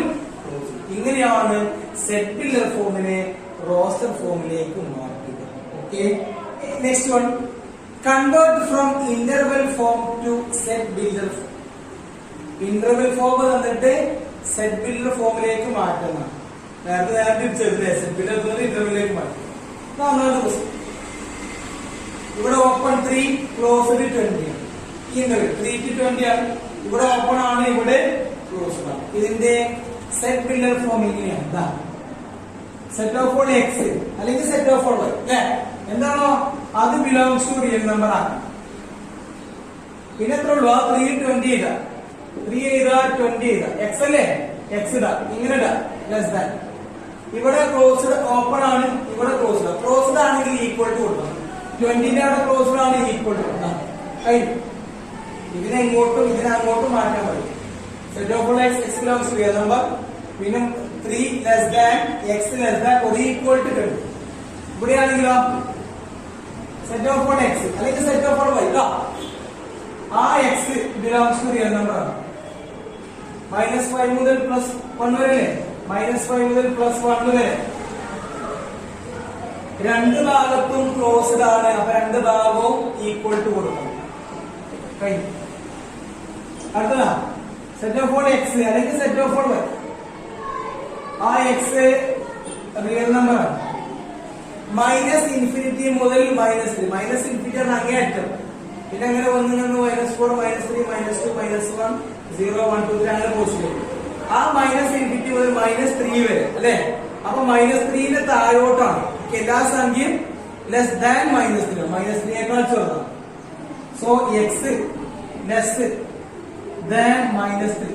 ഇങ്ങനെയാണ് സെറ്റ് ബിൽഡർ ഫോമിനെ റോസ്റ്റർ ഫോമിലേക്ക് മാറ്റുക. Okay, next one, convert from interval form to set builder form. Interval form തന്നിട്ട് സെറ്റ് ബിൽഡർ ഫോമിലേക്ക് മാറ്റുന്നതാണ്. നേരത്തെ തിരിച്ചെടുത്തേ, സെറ്റ് ബിൽഡർ ഇന്റർവെല്ലിലേക്ക് മാറ്റും. ഇവിടെ ഓപ്പൺ 3, ക്ലോസ്ഡ് 20 ആണ്. ഈ ഇന്റർവെൽ 3 to 20 ആണ്. ഇവിടെ ഓപ്പൺ ആണ്, ഇവിടെ ക്ലോസ്ഡ് ആണ്. ഇതിന്റെ സെറ്റ് ബിൽഡർ ഫോം ഇങ്ങനെയാണ്. സെറ്റ് ഓഫ് ഓൾ x അല്ലെങ്കിൽ സെറ്റ് ഓഫ് ഓൾ y അല്ലേ? എന്താണോ അത് ബിലോങ്സ് ടു റിയൽ നമ്പർ ആണ്. പിന്നെ എത്ര ഉള്ളൂ? ആ 3 20 ചെയ്താ 3 ചെയ്താ 20 ചെയ്താ x അല്ലേ? x ഇടാ, ഇങ്ങനെ ഇടാ, ലെസ് ദാൻ. ഇവിടെ ക്ലോസ്ഡ് ഓപ്പൺ ആണ്, ഇവിടെ ക്ലോസ്ഡ്. ക്ലോസ്ഡ് ആണെങ്കിൽ ഈക്വൽ ടു കൊടുക്കണം. 20ന്റെ അവിടെ ക്ലോസ്ഡ് ആണ്, ഈക്വൽ ടു കൊടുക്കണം. ഇതിനെ ഇങ്ങോട്ടും ഇതിനെ അങ്ങോട്ടും മാറ്റാൻ പറ്റും. Set of all x belongs to real number. പിന്നെ 3 less than x less than or equal to 20. ഇവിടെയാണെങ്കിലോ സെറ്റ് ഓഫ് ഓൾ x അല്ലെങ്കിൽ സെറ്റ് ഓഫ് ഓൾ y. ആ x belongs to real number ആണ്. -5 മുതൽ +1 വരെ, -5 മുതൽ +1 വരെ രണ്ട് ഭാഗത്തും ക്ലോസ്ഡ് ആണ്. അപ്പൊ രണ്ട് ഭാഗവും ഈക്വൽ ടു കൊടുക്കണം. അടുത്തതാ സെറ്റ് ഓഫ് ഓൾ x അല്ലെങ്കിൽ സെറ്റ് ഓഫ് ഓൾ y. ആ x റിയൽ നമ്പർ ആണ്. -ഇൻഫിനിറ്റി മുതൽ -3, -ഇൻഫിനിറ്റി ആണ് അങ്ങേ അറ്റം. പിന്നെ അങ്ങനെ -4, -3, -3, -2, -1, 0, 1, 2, 3 അങ്ങനെ പോസിബിൾ. ആ -ഇൻഫിനിറ്റി മുതൽ -3 വരെ അല്ലെ? അപ്പൊ -3ന്റെ താഴോട്ടാണ് എല്ലാ സംഖ്യയും ലെസ് ദാൻ -3 -3 ചെറുതാണ്. സോ എക്സ് ലെസ് ദാൻ -3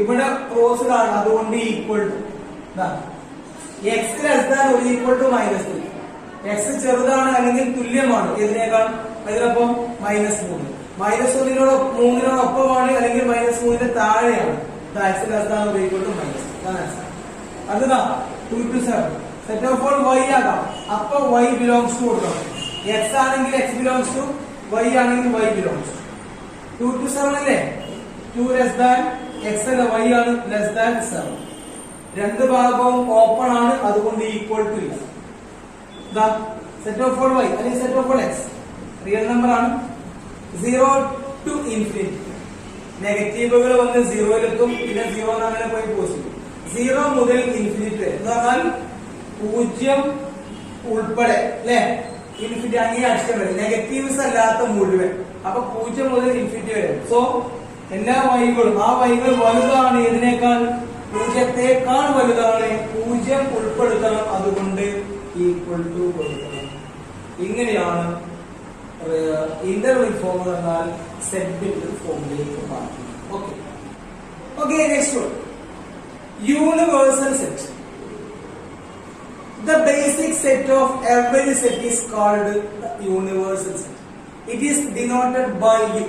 ഇവിടെ ക്ലോസ്ഡ് ആണ്, അതുകൊണ്ട് equal to x less than ഒരു ഈക്വൽ ടു -3. എക്സ് ചെറുതാണ് അല്ലെങ്കിൽ തുല്യമാണ് ഇതിനേക്കാൾ, ഇതിനൊപ്പം -3 -3 അല്ലെങ്കിൽ -3 താഴെയാണ്. എക്സ് ലെസ് ദാൻ ഒരു ഈക്വൽ ടു -3. അടുത്തതാ 2 to 7 set of all y ആകാം. അപ്പൊ y ബിലോങ്സ് ടു കൊടുക്കണം. x ആണെങ്കിൽ x ബിലോങ്സ് ടു, y ആണെങ്കിൽ y ബിലോങ്സ് ടു. 2 to 7 അല്ലേ? 2 ലെസ് ദാൻ x അല്ല, y ആണ് ലെസ് ദാൻ 7. രണ്ട് ഭാഗവും ഓപ്പൺ ആണ്, അതുകൊണ്ട് ഈക്വൽ ടു ഇല്ല. സെറ്റ് ഓഫ് ഓൾ y അല്ലെങ്കിൽ set of all x real number ആണ്. 0 to infinity നെഗറ്റീവുകൾ വന്ന് 0-ലെത്തും, പിന്നെ 0 അങ്ങനെ പോയി പോസിറ്റീവ്. 0 മുതൽ ഇൻഫിനിറ്റി വരെ എന്ന് പറഞ്ഞാൽ 0 ഉൾപ്പെടെ അല്ലെ, ഇൻഫിനിറ്റി അങ്ങനെ അക്ഷരം വരെ, നെഗറ്റീവ്സ് അല്ലാത്ത മുഴുവൻ. അപ്പൊ 0 മുതൽ ഇൻഫിനിറ്റി വരെ. സോ എല്ലാ വൈകളും ആ വൈകൾ വലുതാണ്, ഇതിനേക്കാൾ 0-ത്തേക്കാൾ വലുതാണ്. 0 ഉൾപ്പെടുത്തണം, അതുകൊണ്ട് ഈക്വൽ ടു കൊടുക്കണം. ഇങ്ങനെയാണ് ഇന്റർവൽ ഫോം എന്നാൽ സെറ്റ് ഫോമിലേക്ക് മാറ്റി. Okay next one, universal set. The basic set of every set is called the universal set. It is denoted by U.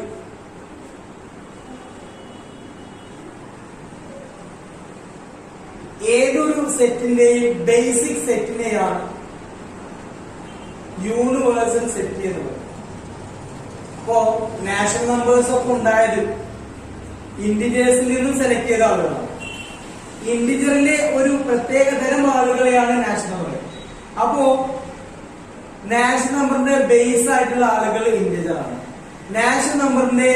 ഏതൊരു സെറ്റിന്റെയും ബേസിക് സെറ്റിനെയാണ് യൂണിവേഴ്സൽ സെറ്റ് എന്ന് പറയുന്നത്. അപ്പോ നാഷണൽ നമ്പേഴ്സ് ഒക്കെ ഉണ്ടായത് ഇന്റിജേഴ്സിൽ നിന്നും സെലക്ട് ചെയ്ത ആളുകളാണ്. ഇന്റിജറിലെ ഒരു പ്രത്യേക തരം ആളുകളെയാണ് നാഷണൽ നമ്പർ. അപ്പോ നാഷണൽ നമ്പറിന്റെ ബേസ് ആയിട്ടുള്ള ആളുകൾ ഇന്റിജർ ആണ്. നാഷണൽ നമ്പറിന്റെ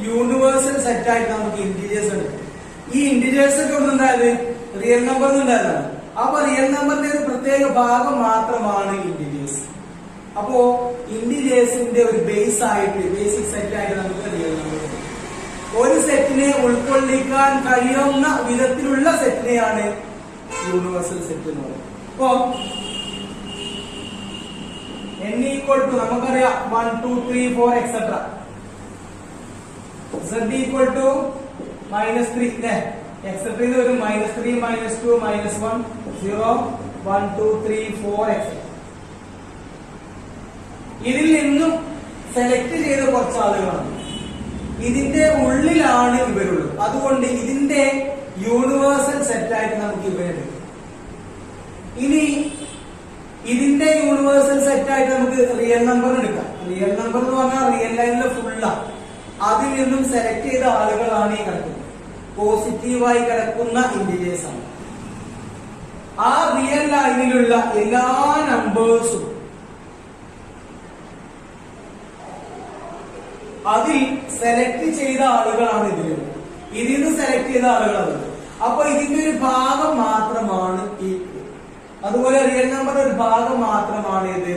യൂണിവേഴ്സൽ സെറ്റ് ആയിട്ട് നമുക്ക് ഇന്റിജേഴ്സ് ഉണ്ട്. ഈ ഇന്റിജേഴ്സ് ഒക്കെ ഒന്നുണ്ടായത് റിയൽ നമ്പർ ഉണ്ടായതാണ്. അപ്പൊ റിയൽ നമ്പറിന്റെ ഒരു പ്രത്യേക ഭാഗം മാത്രമാണ് ഇന്റിജേഴ്സ്. അപ്പോ ഇന്റിജേഴ്സിന്റെ ഒരു ബേസ് ആയിട്ട്, ബേസിക് സെറ്റ് ആയിട്ട് നമുക്ക് റിയൽ നമ്പർ. ഒരു സെറ്റിനെ ഉൾക്കൊള്ളിക്കാൻ കഴിയുന്ന വിധത്തിലുള്ള സെറ്റിനെയാണ് യൂണിവേഴ്സൽ സെറ്റ് എന്ന് പറയുന്നത്. അപ്പോ n ഈക്വൽ ടു നമുക്കറിയാം 1 2 3 4 എക്സെട്ര. z ഈക്വൽ ടു -3 അല്ലേ, എക്സെട്ര വരും -3 -2 -1 0 1 2 3 4 എക്സെട്ര. ഇതിൽ നിന്നും സെലക്ട് ചെയ്ത കുറച്ച് ആളുകളാണ്. ഇതിന്റെ ഉള്ളിലാണ് ഇവരുള്ളത്, അതുകൊണ്ട് ഇതിന്റെ യൂണിവേഴ്സൽ സെറ്റ് ആയിട്ട് നമുക്ക് ഇവരെ. ഇനി ഇതിന്റെ യൂണിവേഴ്സൽ സെറ്റ് ആയിട്ട് നമുക്ക് റിയൽ നമ്പർ എടുക്കാം. റിയൽ നമ്പർ എന്ന് പറഞ്ഞാൽ റിയൽ ലൈനിലെ ഫുള്ളാണ്. അതിൽ നിന്നും സെലക്ട് ചെയ്ത ആളുകളാണ് ഈ കിടക്കുന്നത്. പോസിറ്റീവായി കിടക്കുന്ന ഇന്റിജേഴ്സ് ആണ്. ആ റിയൽ ലൈനിലുള്ള എല്ലാ നമ്പേഴ്സും അതിൽ സെലക്ട് ചെയ്ത ആളുകളാണ് ഇതിൽ നിന്ന് സെലക്ട് ചെയ്ത ആളുകളാണ്. അപ്പൊ ഇതിന്റെ ഒരു ഭാഗം മാത്രമാണ് ഈ. അതുപോലെ റിയൽ നമ്പറിന്റെ ഒരു ഭാഗം മാത്രമാണ് ഇത്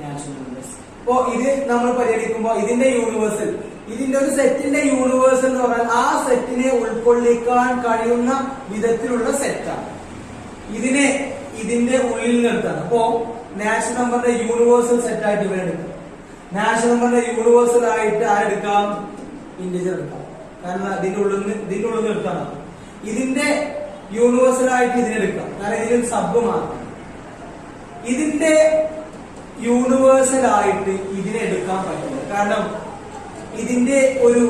നാച്ചുറൽ നമ്പേഴ്സ്. അപ്പോ ഇത് നമ്മൾ പരിഗണിക്കുമ്പോൾ ഇതിന്റെ യൂണിവേഴ്സൽ, ഇതിന്റെ ഒരു സെറ്റിന്റെ യൂണിവേഴ്സൽ എന്ന് പറഞ്ഞാൽ ആ സെറ്റിനെ ഉൾക്കൊള്ളിക്കാൻ കഴിയുന്ന വിധത്തിലുള്ള സെറ്റാണ്. ഇതിനെ ഇതിന്റെ ഉള്ളിൽ നിർത്താണ്. അപ്പോ നാച്ചുറൽ നമ്പറിന്റെ യൂണിവേഴ്സൽ സെറ്റ് ആയിട്ട് ഇവരെടുക്കും. നാഷണൽ നമ്പറിന്റെ യൂണിവേഴ്സൽ ആയിട്ട് ആരെടുക്കാം? ഇന്റിജർ എടുക്കാം. കാരണം ഇതിന്റെ ഉള്ളിൽ എടുക്കണം. ഇതിന്റെ യൂണിവേഴ്സൽ ആയിട്ട് ഇതിനെടുക്കാം, കാരണം ഇതിനൊരു സബ് മാത്രം. ഇതിന്റെ യൂണിവേഴ്സൽ ആയിട്ട് ഇതിനെ എടുക്കാൻ പറ്റില്ല, കാരണം ഇതിന്റെ ഒരു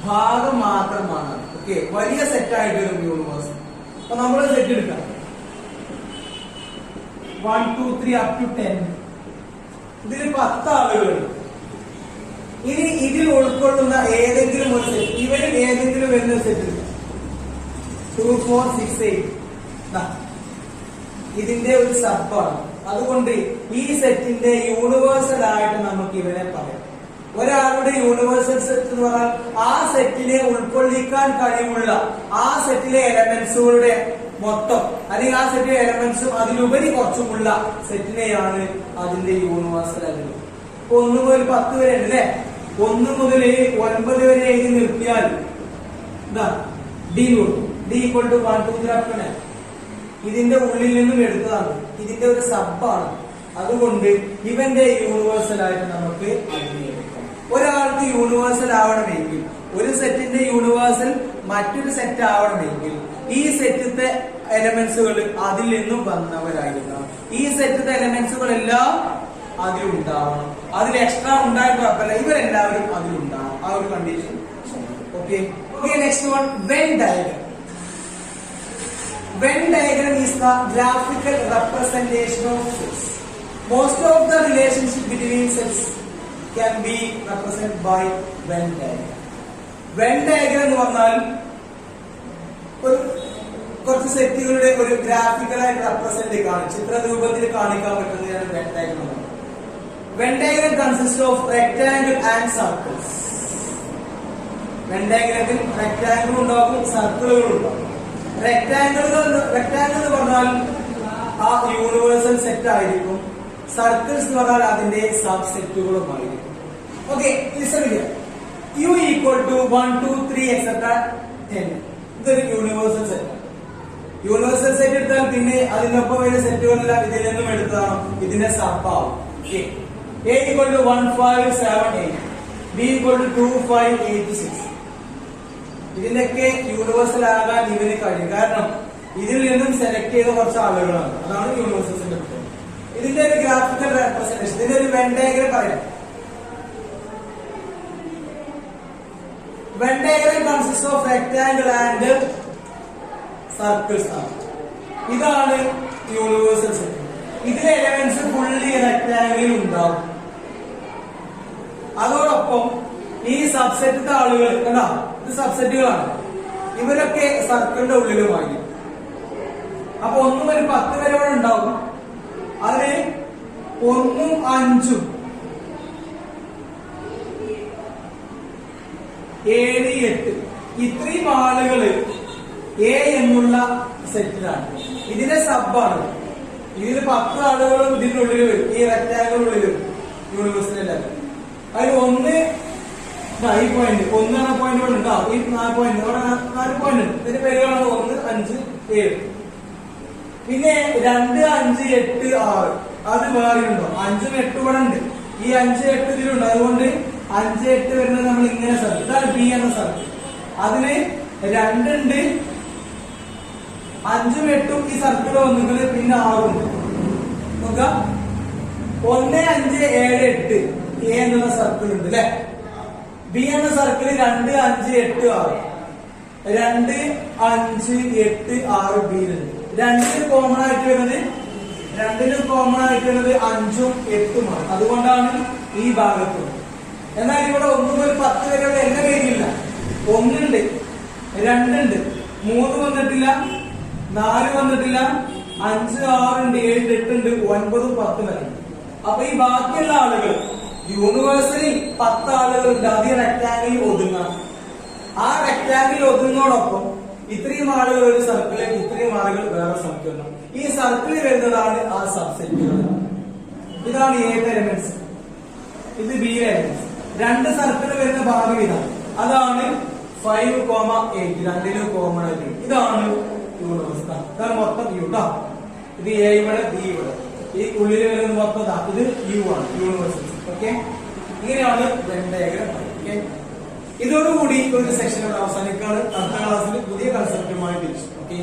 ഭാഗം മാത്രമാണ്. ഓക്കെ, വലിയ സെറ്റ് ആയിട്ട് വരും യൂണിവേഴ്സൽ. അപ്പൊ നമ്മൾ സെറ്റ് എടുക്കാം 1 2 3 up to 10. ഇതിൽ 10 ആളുകളുണ്ട്. ഇനി ഇതിൽ ഉൾക്കൊള്ളുന്ന ഏതെങ്കിലും ഒരു സെറ്റ്, ഇവരിൽ ഏതെങ്കിലും വരുന്ന സെറ്റ് 2 4 6 8 ഇതിന്റെ ഒരു സബാണ്. അതുകൊണ്ട് ഈ സെറ്റിന്റെ യൂണിവേഴ്സൽ ആയിട്ട് നമുക്ക് ഇവരെ പറയാം. ഒരാളുടെ യൂണിവേഴ്സൽ സെറ്റ് എന്ന് പറഞ്ഞാൽ ആ സെറ്റിനെ ഉൾക്കൊള്ളിക്കാൻ കഴിവുള്ള ആ സെറ്റിലെ എലമെന്റ്സുകളുടെ മൊത്തം, അല്ലെങ്കിൽ ആ സെറ്റിലെ എലമെന്റ്സും അതിലുപരി കുറച്ചുമുള്ള സെറ്റിനെയാണ് അതിന്റെ യൂണിവേഴ്സൽ ആയിട്ട്. ഇപ്പൊ 1 മുതൽ 10 വരെ ഉണ്ട് അല്ലെ. 1 മുതൽ 9 വരെ എഴുതി നിർത്തിയാൽ ഡി കൊടുക്കും. ഡി ഈക്വൽ ടു 1 2 3 ഇതിന്റെ ഉള്ളിൽ നിന്നും എടുത്തതാണ്. ഇതിന്റെ ഒരു സബാണ്. അതുകൊണ്ട് ഇവന്റെ യൂണിവേഴ്സൽ ആയിട്ട് നമുക്ക് അംഗീകരിക്കാം. ഒരാൾക്ക് യൂണിവേഴ്സൽ ആവണമെങ്കിൽ, ഒരു സെറ്റിന്റെ യൂണിവേഴ്സൽ മറ്റൊരു സെറ്റ് ആവണമെങ്കിൽ ഈ സെറ്റിത്തെ എലമെന്റ്സുകൾ അതിൽ നിന്നും വന്നവരായിരിക്കണം. ഈ സെറ്റിത്തെ എലമെന്റ്സുകൾ എല്ലാം അതിലുണ്ടാവണം. അതിൽ എക്സ്ട്രാ ഉണ്ടായിട്ട് കുഴപ്പമില്ല, ഇവരെല്ലാവരും അതിലുണ്ടാവണം. ആ ഒരു condition. Okay. Next one, Venn diagram. Venn diagram is the graphical representation of sets. Most of the relationship between sets can be represented by Venn diagram. Venn diagram എന്ന് പറഞ്ഞാൽ കുറച്ച് സെറ്റുകളുടെ ഒരു ഗ്രാഫിക്കലായിട്ട് റെപ്രസെന്റ് ചിത്ര രൂപത്തിൽ കാണിക്കാൻ പറ്റുന്നതാണ് Venn diagram. Venn diagram consists of rectangle and circles. Venn diagramത്തിൽ rectangle ഉണ്ടാകും, സർക്കിളുകൾ ഉണ്ടാകും. റെക്ടാംഗിൾ എന്ന് പറഞ്ഞാൽ ആ യൂണിവേഴ്സൽ സെറ്റ് ആയിരിക്കും. സർക്കിൾസ് എന്ന് പറഞ്ഞാൽ അതിന്റെ സബ് സെറ്റുകളുമായിരിക്കും. Okay, listen here. U equal to 1 2 3 etc 10. ഇതൊരു യൂണിവേഴ്സൽ സെറ്റ്. യൂണിവേഴ്സൽ സെറ്റ് എടുത്താൽ പിന്നെ അതിനൊപ്പം വരുന്ന സെറ്റുകളെല്ലാം ഇതിൽ നിന്നും എടുത്തതാണ്, ഇതിന്റെ സബ് ആവും. A equal to 1 5 7 8, B equal to 2 5 8 6. ഇതിന്റെയൊക്കെ യൂണിവേഴ്സൽ ആകാൻ ഇവന് കഴിയും. കാരണം ഇതിൽ നിന്നും സെലക്ട് ചെയ്ത കുറച്ച് ആളുകളാണ്. അതാണ് യൂണിവേഴ്സൽ സെറ്റ്. ഇതിന്റെ ഒരു ഗ്രാഫിക്കൽ റെപ്രസെന്റേഷൻ, ഇതിന്റെ ഒരു വെൻ ഡയഗ്രം പറയാം. Venn diagram consist of rectangle and circles ആണ്. ഇതാണ് യൂണിവേഴ്സൽ സെറ്റ്. ഇതിലെ എലമെന്റ്സ് ഫുള്ളി റെക്ടാംഗിളിൽ ഉണ്ടാവും. അതോടൊപ്പം ഈ സബ്സെറ്റിന്റെ ആളുകൾ കണ്ടോ, ഇത് സബ്സെറ്റുകളാണ്. ഇവരൊക്കെ സർക്കിളിന്റെ ഉള്ളിലുമായി. അപ്പൊ 1 മുതൽ 10 വരെ ഇവിടെ ഉണ്ടാവും. അതിന് 1 5 7 8 ഇത്രയും ആളുകള് എ എന്നുള്ള സെറ്റിലാണ്. ഇതിന്റെ സബാണ്. ഇതിൽ 10 ആളുകളും ഇതിനുള്ളിൽ വരും, ഈ റെക്ടാംഗിളിനുള്ളിൽ യൂണിവേഴ്സിറ്റി. അതിൽ 1 ഈ പോയിന്റ് 1 എന്ന പോയിന്റ് ഇവിടെ ഉണ്ടാവും. ഈ 4 പോയിന്റ് ഇവിടെ 4 പോയിന്റ് ഉണ്ട്. ഇതിന്റെ പേരുകളാണ് 1 5 7. പിന്നെ 2 5 8 6 അത് വേറെ ഉണ്ടോ? 5 8 ഇവിടെ ഉണ്ട്. ഈ 5 8 ഇതിലുണ്ട്. അതുകൊണ്ട് 5 8 വരുന്നത് നമ്മൾ ഇങ്ങനെ സർക്കിൾ, ഇതാണ് ബി എന്ന സർക്കിൾ. അതിന് 2 ഉണ്ട്. 5 8 ഈ സർക്കിൾ വന്നിട്ട് പിന്നെ 6 ഉണ്ട്. നോക്കാം, 1 5 7 8 എ എന്നുള്ള സർക്കിൾ ഉണ്ട് അല്ലെ. ബി എന്ന സർക്കിൾ 2 5 8 6, 2 5 8 6 ബിയിലുണ്ട്. 2 കോമൺ ആയിട്ട് വരുന്നത് 5ഉം 8ഉമാണ്. അതുകൊണ്ടാണ് ഈ ഭാഗത്ത്. എന്നാൽ ഇവിടെ 1 മുതൽ 10 വരെയുള്ള എല്ലാ പേരില്ല. 1 ഉണ്ട്, 2 ഉണ്ട്, 3 വന്നിട്ടില്ല, 4 വന്നിട്ടില്ല, 5 6 ഉണ്ട്, 7 8 ഉണ്ട്, 9 10 വരെ. അപ്പൊ ഈ ബാക്കിയുള്ള ആളുകൾ യൂണിവേഴ്സലി 10 ആളുകളുണ്ട്. അത് റെക്ടാംഗിളിൽ ഒതുങ്ങണം. ആ റെക്ടാംഗിളിൽ ഒതുങ്ങോടൊപ്പം ഇത്രയും ആളുകൾ ഒരു സർക്കിളിൽ, ഇത്രയും ആളുകൾ വേറെ സർക്കിളിൽ. ഈ സർക്കിളിൽ വരുന്നതാണ് ആ സബ്സെറ്റുകൾ. ഇതാണ് എയുടെ എലമെന്റ്സ്, ഇത് ബിയുടെ എലമെന്റ്സ്. 2 സർക്കിളിൽ വരുന്ന ഭാഗം ഇതാണ്. അതാണ് 5 8, 2 കോമൺ ആയിട്ട്. ഇതാണ് യൂണിവേഴ്സ്. ഇതാണ് മൊത്തം യു. ഇത് എ ഇവിടെ, ബി ഇവിടെ. ഈ ഉള്ളിൽ വരുന്ന മൊത്തം ഇത് യു ആണ്, യൂണിവേഴ്സൽ. ഓക്കെ, ഇങ്ങനെയാണ് വെൻ ഡയഗ്രം. ഓക്കെ, ഇതോടുകൂടി ഒരു സെക്ഷൻ അവസാനിക്കാണ്. അടുത്ത ക്ലാസ്സിൽ പുതിയ കൺസെപ്റ്റുമായി തിരിച്ചു. ഓക്കെ.